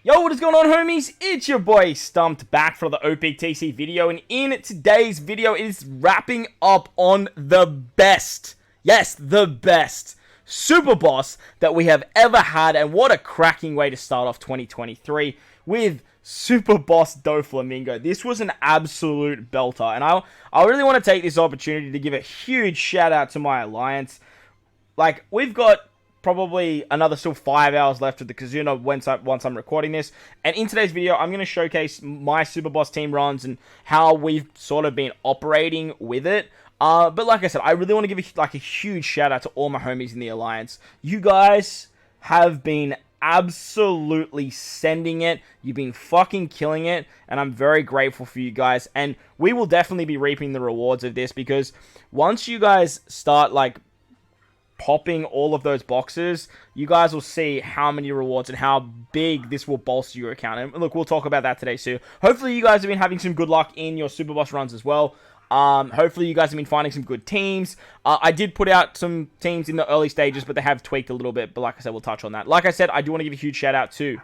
Yo, what is going on, homies? It's your boy Stumped back for the OPTC video, and in today's video it is wrapping up on the best, yes, the best super boss that we have ever had, and what a cracking way to start off 2023 with Super Boss Doflamingo. This was an absolute belter, and I really want to take this opportunity to give a huge shout out to my alliance. Like, we've got probably another still 5 hours left of the Kizuna once I'm recording this. And in today's video, I'm going to showcase my Super Boss team runs and how we've sort of been operating with it. But like I said, I really want to give a huge shout out to all my homies in the Alliance. You guys have been absolutely sending it. You've been fucking killing it. And I'm very grateful for you guys. And we will definitely be reaping the rewards of this, because once you guys start, like, popping all of those boxes, you guys will see how many rewards and how big this will bolster your account. And look, we'll talk about that today too. Hopefully you guys have been having some good luck in your Super Boss runs as well. Hopefully you guys have been finding some good teams. I did put out some teams in the early stages, but they have tweaked a little bit. But like I said, we'll touch on that. Like I said, I do want to give a huge shout out to,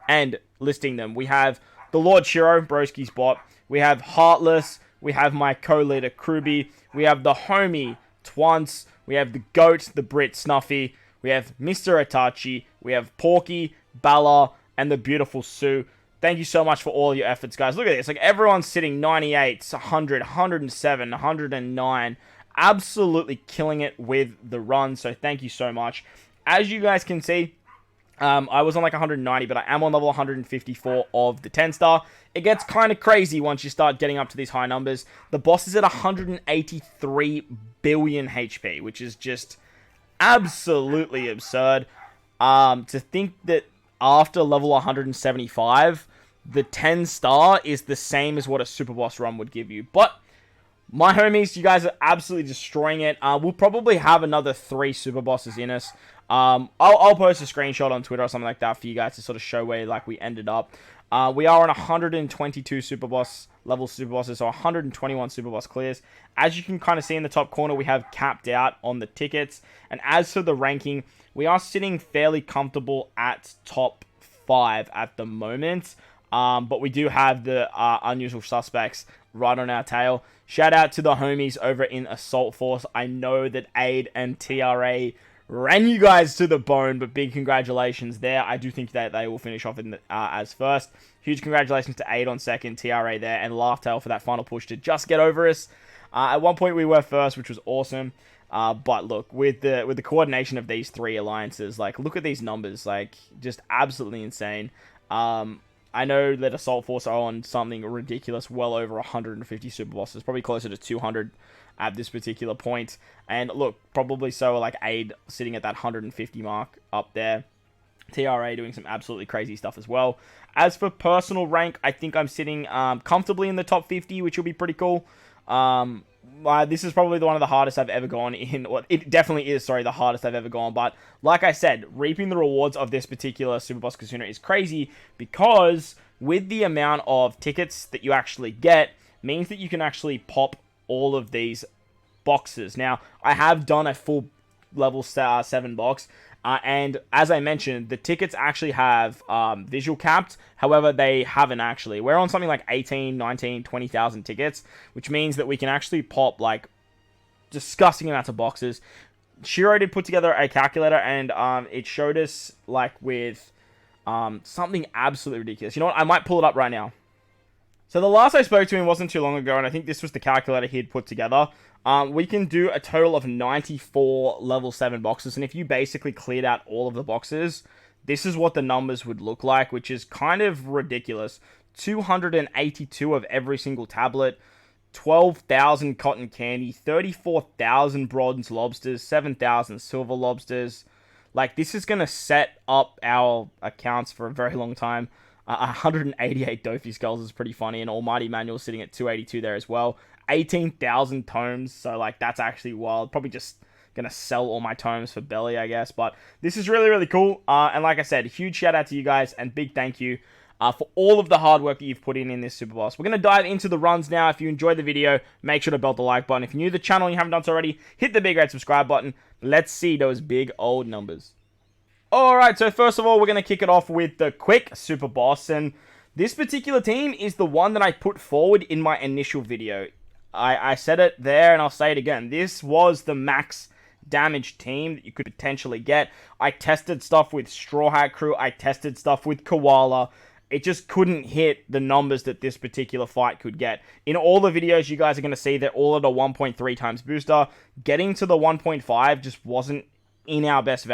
and listing them, we have the Lord Shiro, Broski's bot. We have Heartless. We have my co-leader, Kruby. We have the homie, Twonce. We have the GOAT, the Brit, Snuffy. We have Mr. Itachi. We have Porky, Bala, and the beautiful Sue. Thank you so much for all your efforts, guys. Look at this. Like, everyone's sitting 98, 100, 107, 109. Absolutely killing it with the run. So thank you so much. As you guys can see, I was on like 190, but I am on level 154 of the 10-star. It gets kind of crazy once you start getting up to these high numbers. The boss is at 183 billion HP, which is just absolutely absurd. To think that after level 175, the 10-star is the same as what a super boss run would give you. But my homies, you guys are absolutely destroying it. We'll probably have another 3 super bosses in us. I'll post a screenshot on Twitter or something like that for you guys to sort of show where like we ended up. We are on 122 super boss level super bosses, so 121 super boss clears. As you can kind of see in the top corner, we have capped out on the tickets. And as for the ranking, we are sitting fairly comfortable at top 5 at the moment. But we do have the unusual suspects right on our tail. Shout out to the homies over in Assault Force. I know that Aid and TRA ran you guys to the bone, but big congratulations there. I do think that they will finish off in as first. Huge congratulations to Aid on second, TRA there, and Laughtail for that final push to just get over us. At one point we were first, which was awesome. But look, with the coordination of these 3 alliances, like, look at these numbers, like, just absolutely insane. I know that Assault Force are on something ridiculous, well over 150 super bosses, probably closer to 200 at this particular point. And look, probably so like Aid sitting at that 150 mark up there. TRA doing some absolutely crazy stuff as well. As for personal rank, I think I'm sitting comfortably in the top 50, which will be pretty cool. This is probably one of the hardest I've ever gone in. Well, it definitely is, sorry, the hardest I've ever gone. But like I said, reaping the rewards of this particular Super Boss Kizuna is crazy, because with the amount of tickets that you actually get, means that you can actually pop all of these boxes. Now, I have done a full level 7 box. And as I mentioned, the tickets actually have visual capped. However, they haven't actually. We're on something like 18, 19, 20,000 tickets, which means that we can actually pop like disgusting amounts of boxes. Shiro did put together a calculator, and it showed us like with something absolutely ridiculous. You know what? I might pull it up right now. So the last I spoke to him wasn't too long ago, and I think this was the calculator he'd put together. We can do a total of 94 level 7 boxes, and if you basically cleared out all of the boxes, this is what the numbers would look like, which is kind of ridiculous. 282 of every single tablet, 12,000 cotton candy, 34,000 bronze lobsters, 7,000 silver lobsters. Like, this is going to set up our accounts for a very long time. 188 Doffy skulls is pretty funny, and Almighty Manual sitting at 282 there as well. 18,000 tomes, so like, that's actually wild. Probably just gonna sell all my tomes for belly, I guess, but this is really, really cool. And like I said, huge shout out to you guys, and big thank you for all of the hard work that you've put in this Super Boss. We're gonna dive into the runs now. If you enjoyed the video, make sure to belt the like button. If you're new to the channel and you haven't done so already, hit the big red subscribe button. Let's see those big old numbers. Alright, so first of all, we're going to kick it off with the quick super boss, and this particular team is the one that I put forward in my initial video. I said it there, and I'll say it again. This was the max damage team that you could potentially get. I tested stuff with Straw Hat Crew, I tested stuff with Koala. It just couldn't hit the numbers that this particular fight could get. In all the videos, you guys are going to see they're all at a 1.3 times booster. Getting to the 1.5 just wasn't in our best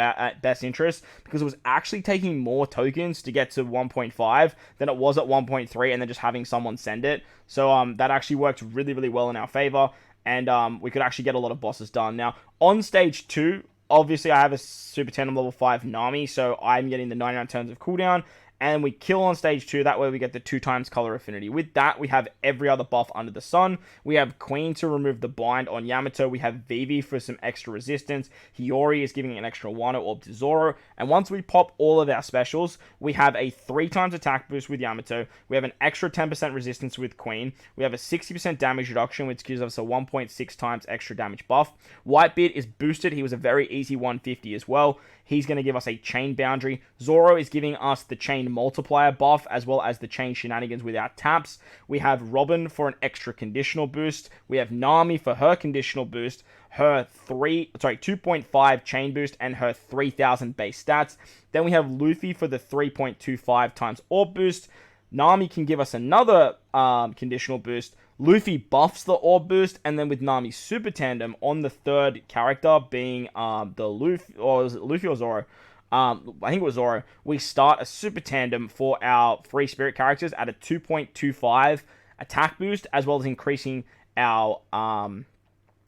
interest, because it was actually taking more tokens to get to 1.5 than it was at 1.3, and then just having someone send it. So that actually worked really, really well in our favor, and we could actually get a lot of bosses done. Now, on stage 2, obviously I have a Super Tandem level 5 Nami, so I'm getting the 99 turns of cooldown, and we kill on stage 2, that way we get the 2 times color affinity. With that, we have every other buff under the sun. We have Queen to remove the bind on Yamato. We have Vivi for some extra resistance. Hiyori is giving an extra Wano Orb to Zoro. And once we pop all of our specials, we have a 3 times attack boost with Yamato. We have an extra 10% resistance with Queen. We have a 60% damage reduction, which gives us a 1.6 times extra damage buff. Whitebeard is boosted. He was a very easy 150 as well. He's going to give us a chain boundary. Zoro is giving us the chain multiplier buff, as well as the chain shenanigans with our taps. We have Robin for an extra conditional boost. We have Nami for her conditional boost, her 2.5 chain boost, and her 3000 base stats. Then we have Luffy for the 3.25 times orb boost. Nami can give us another conditional boost. Luffy buffs the orb boost, and then with Nami's super tandem on the third character, being the Luffy, or was it Luffy or Zoro? I think it was Zoro. We start a super tandem for our free spirit characters at a 2.25 attack boost, as well as increasing our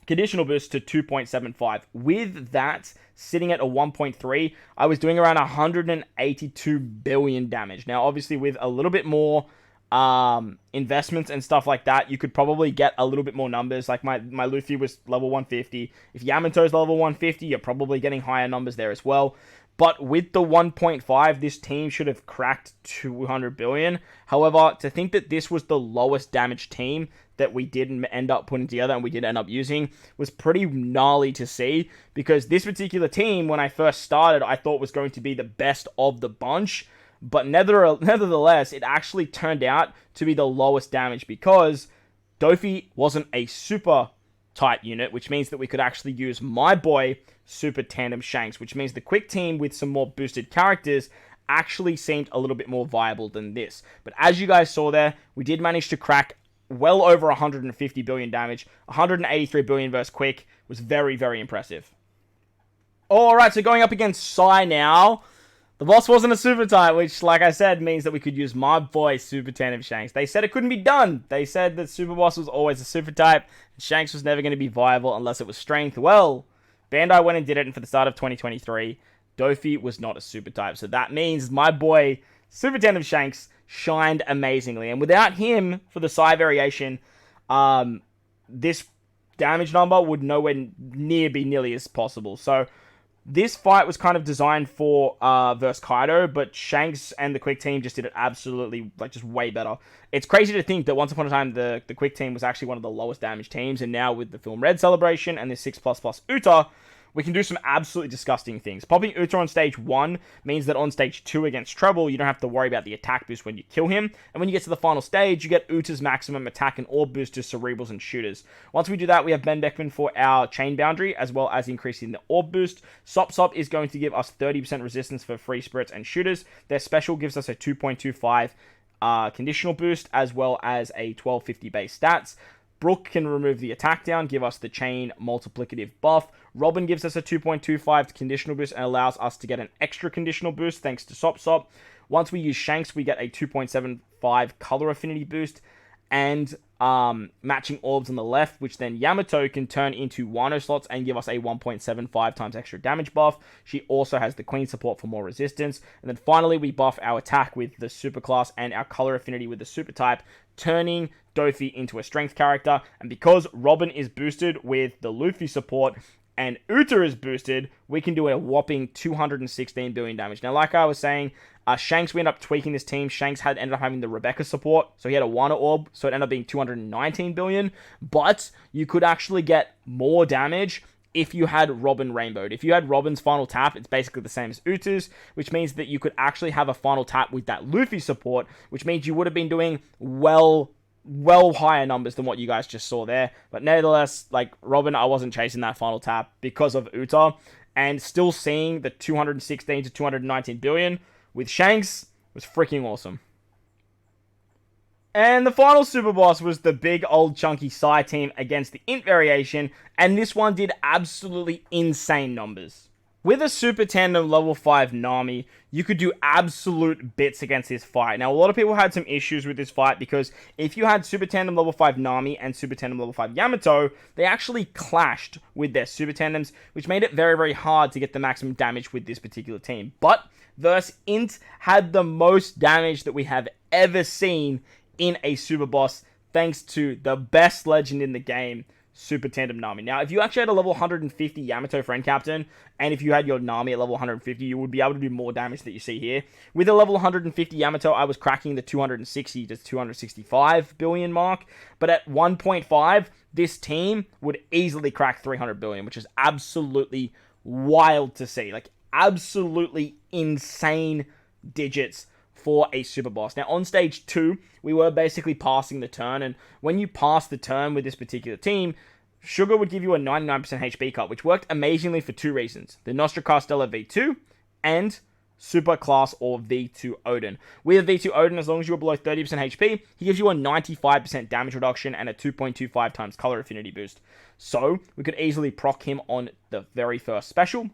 conditional boost to 2.75. With that sitting at a 1.3, I was doing around 182 billion damage. Now, obviously, with a little bit more investments and stuff like that, you could probably get a little bit more numbers. Like my Luffy was level 150. If Yamato's level 150, you're probably getting higher numbers there as well. But with the 1.5, this team should have cracked 200 billion. However, to think that this was the lowest damage team that we didn't end up putting together and we did end up using was pretty gnarly to see, because this particular team, when I first started, I thought was going to be the best of the bunch. But nevertheless, it actually turned out to be the lowest damage, because Doffy wasn't a super type unit, which means that we could actually use my boy Super Tandem Shanks, which means the quick team with some more boosted characters actually seemed a little bit more viable than this. But as you guys saw there, we did manage to crack well over 150 billion damage. 183 billion versus quick was very, very impressive. Alright, so going up against Sai now. The boss wasn't a super type, which, like I said, means that we could use my boy Super Tandem Shanks. They said it couldn't be done. They said that Super Boss was always a super type, and Shanks was never going to be viable unless it was strength. Well, Bandai went and did it, and for the start of 2023, Doffy was not a super type. So that means my boy Super Tandem Shanks shined amazingly. And without him, for the Sai variation, this damage number would nowhere near be nearly as possible. So this fight was kind of designed for versus Kaido, but Shanks and the Quick team just did it absolutely, like, just way better. It's crazy to think that once upon a time, the Quick team was actually one of the lowest damage teams, and now with the Film Red celebration and the 6++ Uta, we can do some absolutely disgusting things. Popping Uta on stage 1 means that on stage 2 against Treble, you don't have to worry about the attack boost when you kill him. And when you get to the final stage, you get Uta's maximum attack and orb boost to Cerebrals and Shooters. Once we do that, we have Ben Beckman for our chain boundary, as well as increasing the orb boost. Sop Sop is going to give us 30% resistance for free spirits and shooters. Their special gives us a 2.25 conditional boost, as well as a 1250 base stats. Brook can remove the attack down, give us the chain multiplicative buff. Robin gives us a 2.25 conditional boost and allows us to get an extra conditional boost thanks to Sop Sop. Once we use Shanks, we get a 2.75 color affinity boost and matching orbs on the left, which then Yamato can turn into Wano slots and give us a 1.75 times extra damage buff. She also has the Queen support for more resistance. And then finally, we buff our attack with the super class and our color affinity with the super type, turning Doffy into a strength character. And because Robin is boosted with the Luffy support and Uta is boosted, we can do a whopping 216 billion damage. Now, like I was saying, Shanks, we ended up tweaking this team. Shanks ended up having the Rebecca support, so he had a Wano Orb, so it ended up being 219 billion. But you could actually get more damage if you had Robin rainbowed. If you had Robin's final tap, it's basically the same as Utu's, which means that you could actually have a final tap with that Luffy support, which means you would have been doing well higher numbers than what you guys just saw there. But nevertheless, like Robin, I wasn't chasing that final tap because of Uta, and still seeing the 216 to 219 billion with Shanks was freaking awesome. And the final super boss was the big old chunky Psy team against the Int variation, and this one did absolutely insane numbers. With a Super Tandem level 5 Nami, you could do absolute bits against this fight. Now, a lot of people had some issues with this fight because if you had Super Tandem level 5 Nami and Super Tandem level 5 Yamato, they actually clashed with their Super Tandems, which made it very, very hard to get the maximum damage with this particular team. But versus Int had the most damage that we have ever seen in a super boss, thanks to the best legend in the game, Super Tandem Nami. Now, if you actually had a level 150 Yamato friend captain, and if you had your Nami at level 150, you would be able to do more damage that you see here. With a level 150 Yamato, I was cracking the 260 to 265 billion mark, but at 1.5, this team would easily crack 300 billion, which is absolutely wild to see. Like, absolutely insane digits for a super boss. Now, on stage 2, we were basically passing the turn, and when you pass the turn with this particular team, Sugar would give you a 99% HP cut, which worked amazingly for 2 reasons. The Nostra Castella V2 and Super Class or V2 Odin. With V2 Odin, as long as you were below 30% HP, he gives you a 95% damage reduction and a 2.25 times color affinity boost. So, we could easily proc him on the very first special.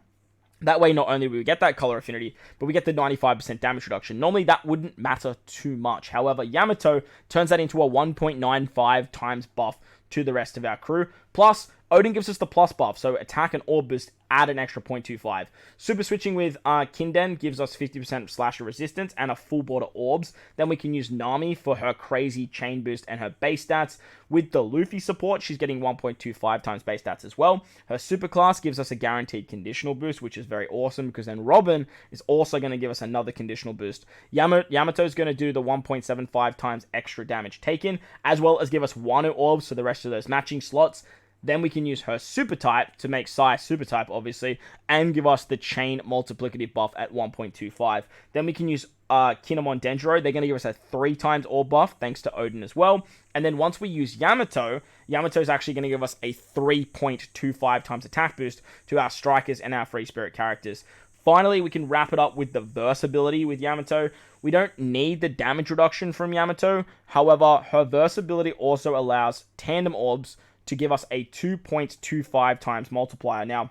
That way, not only will we get that color affinity, but we get the 95% damage reduction. Normally, that wouldn't matter too much. However, Yamato turns that into a 1.95 times buff to the rest of our crew. Plus, Odin gives us the plus buff, so attack and orb boost add an extra 0.25. Super switching with Kinden gives us 50% slasher resistance and a full border orbs. Then we can use Nami for her crazy chain boost and her base stats. With the Luffy support, she's getting 1.25 times base stats as well. Her super class gives us a guaranteed conditional boost, which is very awesome because then Robin is also going to give us another conditional boost. Yamato is going to do the 1.75 times extra damage taken, as well as give us Wano orbs for the rest of those matching slots. Then we can use her super type to make Psy super type, obviously, and give us the chain multiplicative buff at 1.25. Then we can use Kinemon Dendro. They're going to give us a 3 times orb buff, thanks to Odin as well. And then once we use Yamato, Yamato's actually going to give us a 3.25 times attack boost to our strikers and our free spirit characters. Finally, we can wrap it up with the verse ability with Yamato. We don't need the damage reduction from Yamato. However, her verse ability also allows tandem orbs to give us a 2.25 times multiplier. Now,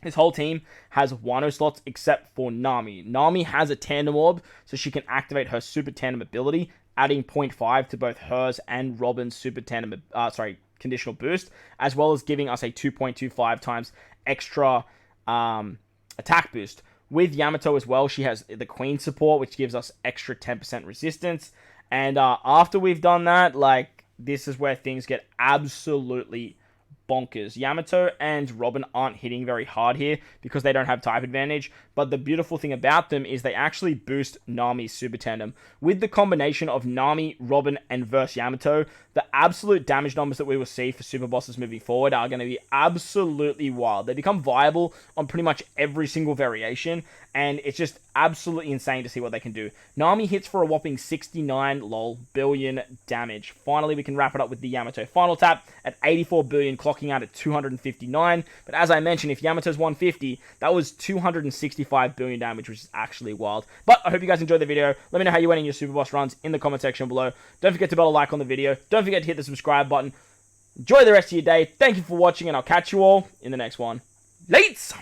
this whole team has Wano slots except for Nami. Nami has a tandem orb, so she can activate her super tandem ability, adding 0.5 to both hers and Robin's super tandem, conditional boost, as well as giving us a 2.25 times extra attack boost. With Yamato as well, she has the Queen support, which gives us extra 10% resistance. And after we've done that, this is where things get absolutely bonkers. Yamato and Robin aren't hitting very hard here because they don't have type advantage, but the beautiful thing about them is they actually boost Nami's super tandem. With the combination of Nami, Robin, and verse Yamato, the absolute damage numbers that we will see for super bosses moving forward are going to be absolutely wild. They become viable on pretty much every single variation, and it's just absolutely insane to see what they can do. Nami hits for a whopping 69 billion damage. Finally, we can wrap it up with the Yamato final tap at 84 billion, clocking out at 259. But as I mentioned, if Yamato's 150, that was 265 billion damage, which is actually wild. But I hope you guys enjoyed the video. Let me know how you went in your super boss runs in the comment section below. Don't forget to put a like on the video. Don't forget to hit the subscribe button. Enjoy the rest of your day. Thank you for watching, and I'll catch you all in the next one. Lates!